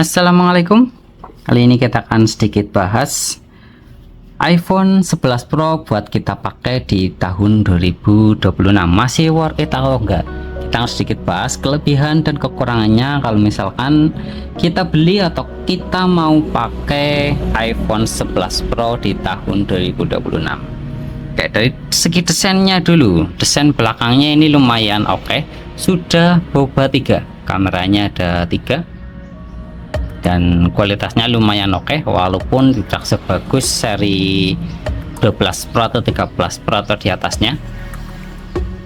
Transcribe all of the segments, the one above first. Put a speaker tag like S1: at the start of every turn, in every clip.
S1: Assalamualaikum. Kali ini kita akan sedikit bahas iPhone 11 Pro buat kita pakai di tahun 2026. Masih worth it atau enggak? Kita akan sedikit bahas kelebihan dan kekurangannya kalau misalkan kita beli atau kita mau pakai iPhone 11 Pro di tahun 2026. Oke, dari segi desainnya dulu. Desain belakangnya ini lumayan oke. Sudah boba 3. Kameranya ada 3. Dan kualitasnya lumayan oke, walaupun tidak sebagus seri 12 Pro atau 13 Pro atau di atasnya.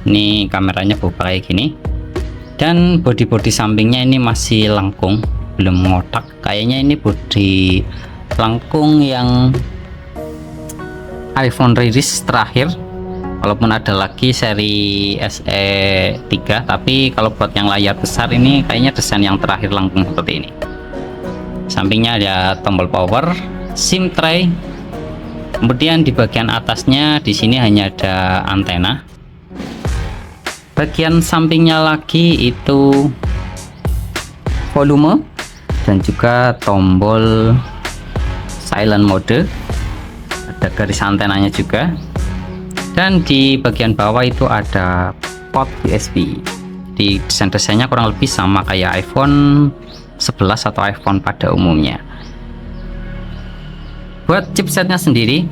S1: Ini kameranya boba kayak gini, dan bodi sampingnya ini masih lengkung, belum ngotak. Kayaknya ini bodi lengkung yang iPhone rilis terakhir, walaupun ada lagi seri SE 3, tapi kalau buat yang layar besar ini kayaknya desain yang terakhir lengkung seperti ini. Sampingnya ada tombol power, SIM tray. Kemudian di bagian atasnya di sini hanya ada antena. Bagian sampingnya lagi itu volume dan juga tombol silent mode. Ada garis antenanya juga. Dan di bagian bawah itu ada port USB. Di desain-desainnya kurang lebih sama kayak iPhone 11 atau iPhone pada umumnya. Buat chipsetnya sendiri,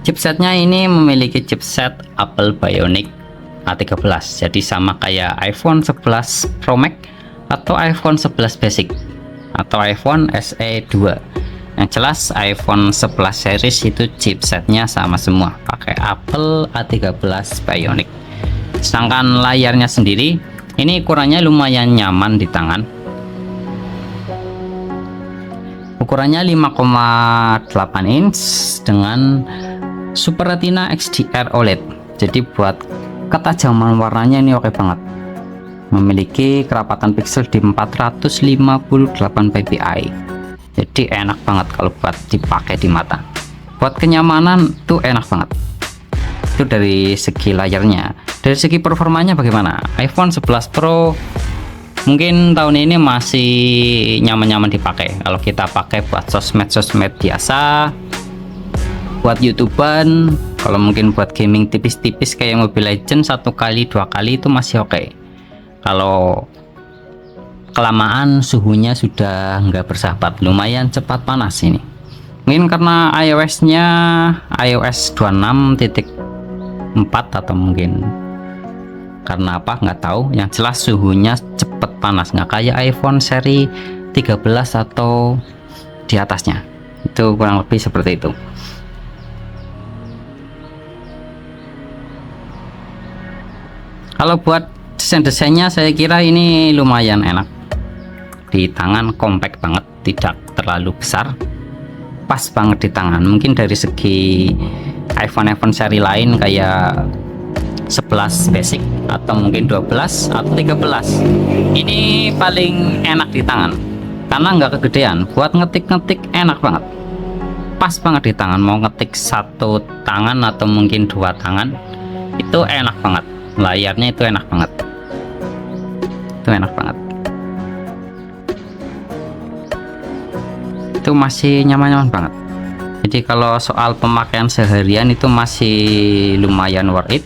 S1: chipsetnya ini memiliki chipset Apple Bionic A13, jadi sama kayak iPhone 11 Pro Max atau iPhone 11 Basic atau iPhone SE 2. Yang jelas iPhone 11 series itu chipsetnya sama semua, pakai Apple A13 Bionic. Sedangkan layarnya sendiri ini ukurannya lumayan nyaman di tangan. Ukurannya 5,8 inch dengan Super Retina XDR OLED. Jadi buat ketajaman warnanya ini oke banget. Memiliki kerapatan pixel di 458 ppi. Jadi enak banget kalau buat dipakai di mata. Buat kenyamanan tuh enak banget. Itu dari segi layarnya. Dari segi performanya bagaimana? iPhone 11 Pro mungkin tahun ini masih nyaman-nyaman dipakai. Kalau kita pakai buat sosmed biasa, buat YouTuber, kalau mungkin buat gaming tipis-tipis kayak Mobile Legends 1 kali 2 kali itu masih oke. Kalau kelamaan suhunya sudah nggak bersahabat, lumayan cepat panas ini. Mungkin karena iOS-nya iOS 26.4 atau mungkin karena apa nggak tahu. Yang jelas suhunya cepet panas, nggak kayak iPhone seri 13 atau di atasnya. Itu kurang lebih seperti itu. Kalau buat desainnya saya kira ini lumayan enak di tangan, compact banget, tidak terlalu besar, pas banget di tangan. Mungkin dari segi iPhone seri lain kayak 11 Basic atau mungkin 12 atau 13, ini paling enak di tangan karena nggak kegedean. Buat ngetik enak banget, pas banget di tangan. Mau ngetik 1 tangan atau mungkin 2 tangan itu enak banget. Layarnya itu enak banget, itu enak banget, itu masih nyaman banget. Jadi kalau soal pemakaian seharian itu masih lumayan worth it.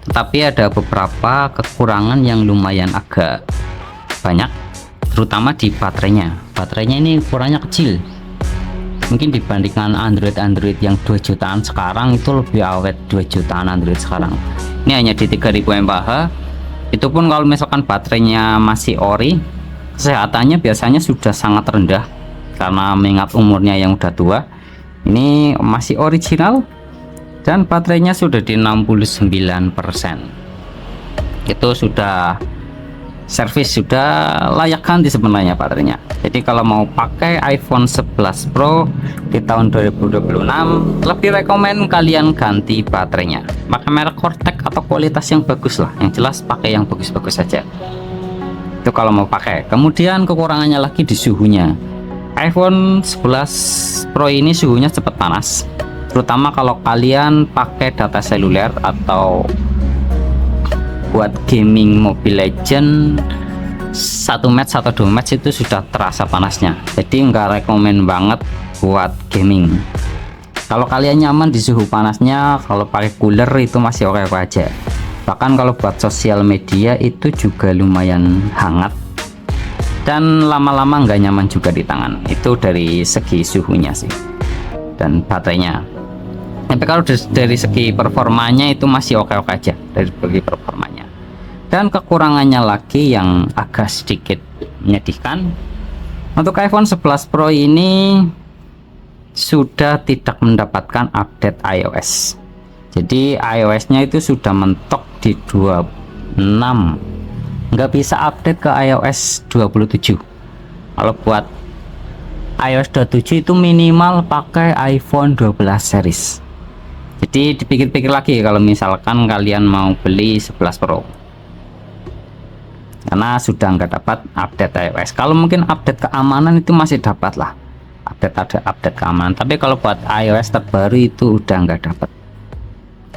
S1: Tapi ada beberapa kekurangan yang lumayan agak banyak, terutama di baterainya. Baterainya ini ukurannya kecil. Mungkin dibandingkan Android yang 2 jutaan sekarang itu lebih awet. 2 jutaan Android sekarang ini hanya di 3000 mAh. Itu pun kalau misalkan baterainya masih ori, kesehatannya biasanya sudah sangat rendah karena mengingat umurnya yang udah tua. Ini masih original dan baterainya sudah di 69%. Itu sudah servis, sudah layak ganti sebenarnya baterainya. Jadi kalau mau pakai iPhone 11 Pro di tahun 2026, lebih rekomen kalian ganti baterainya. Pakai merek Cortec atau kualitas yang bagus lah. Yang jelas pakai yang bagus-bagus saja. Itu kalau mau pakai. Kemudian kekurangannya lagi di suhunya. iPhone 11 Pro ini suhunya cepat panas, terutama kalau kalian pakai data seluler atau buat gaming Mobile Legends 1 match atau 2 match itu sudah terasa panasnya, jadi nggak rekomen banget buat gaming. Kalau kalian nyaman di suhu panasnya, kalau pakai cooler itu masih oke aja. Bahkan kalau buat sosial media itu juga lumayan hangat dan lama-lama nggak nyaman juga di tangan. Itu dari segi suhunya sih dan baterainya. Tapi kalau dari segi performanya itu masih oke aja dari segi performanya. Dan kekurangannya lagi yang agak sedikit menyedihkan, untuk iPhone 11 Pro ini sudah tidak mendapatkan update iOS. Jadi iOS-nya itu sudah mentok di 26, nggak bisa update ke iOS 27. Kalau buat iOS 27 itu minimal pakai iPhone 12 series. Jadi dipikir-pikir lagi kalau misalkan kalian mau beli 11 Pro, karena sudah nggak dapat update iOS. Kalau mungkin update keamanan itu masih dapat lah, update keamanan, tapi kalau buat iOS terbaru itu udah nggak dapat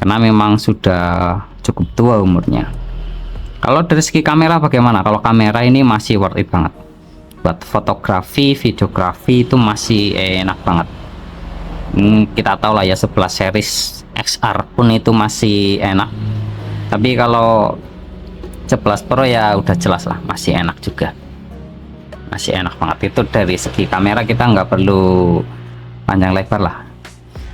S1: karena memang sudah cukup tua umurnya. Kalau dari segi kamera bagaimana? Kalau kamera ini masih worth it banget buat fotografi, videografi, itu masih enak banget. Kita tahu lah ya 11 series XR pun itu masih enak, tapi kalau 11 Pro ya udah jelas lah masih enak juga, masih enak banget. Itu dari segi kamera kita nggak perlu panjang lebar lah.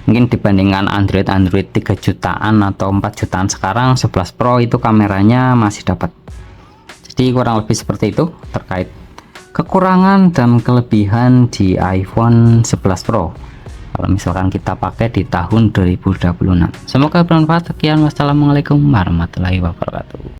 S1: Mungkin dibandingkan Android 3 jutaan atau 4 jutaan sekarang, 11 Pro itu kameranya masih dapat. Jadi kurang lebih seperti itu terkait kekurangan dan kelebihan di iPhone 11 Pro kalau misalkan kita pakai di tahun 2026. Semoga bermanfaat. Sekian, wassalamualaikum warahmatullahi wabarakatuh.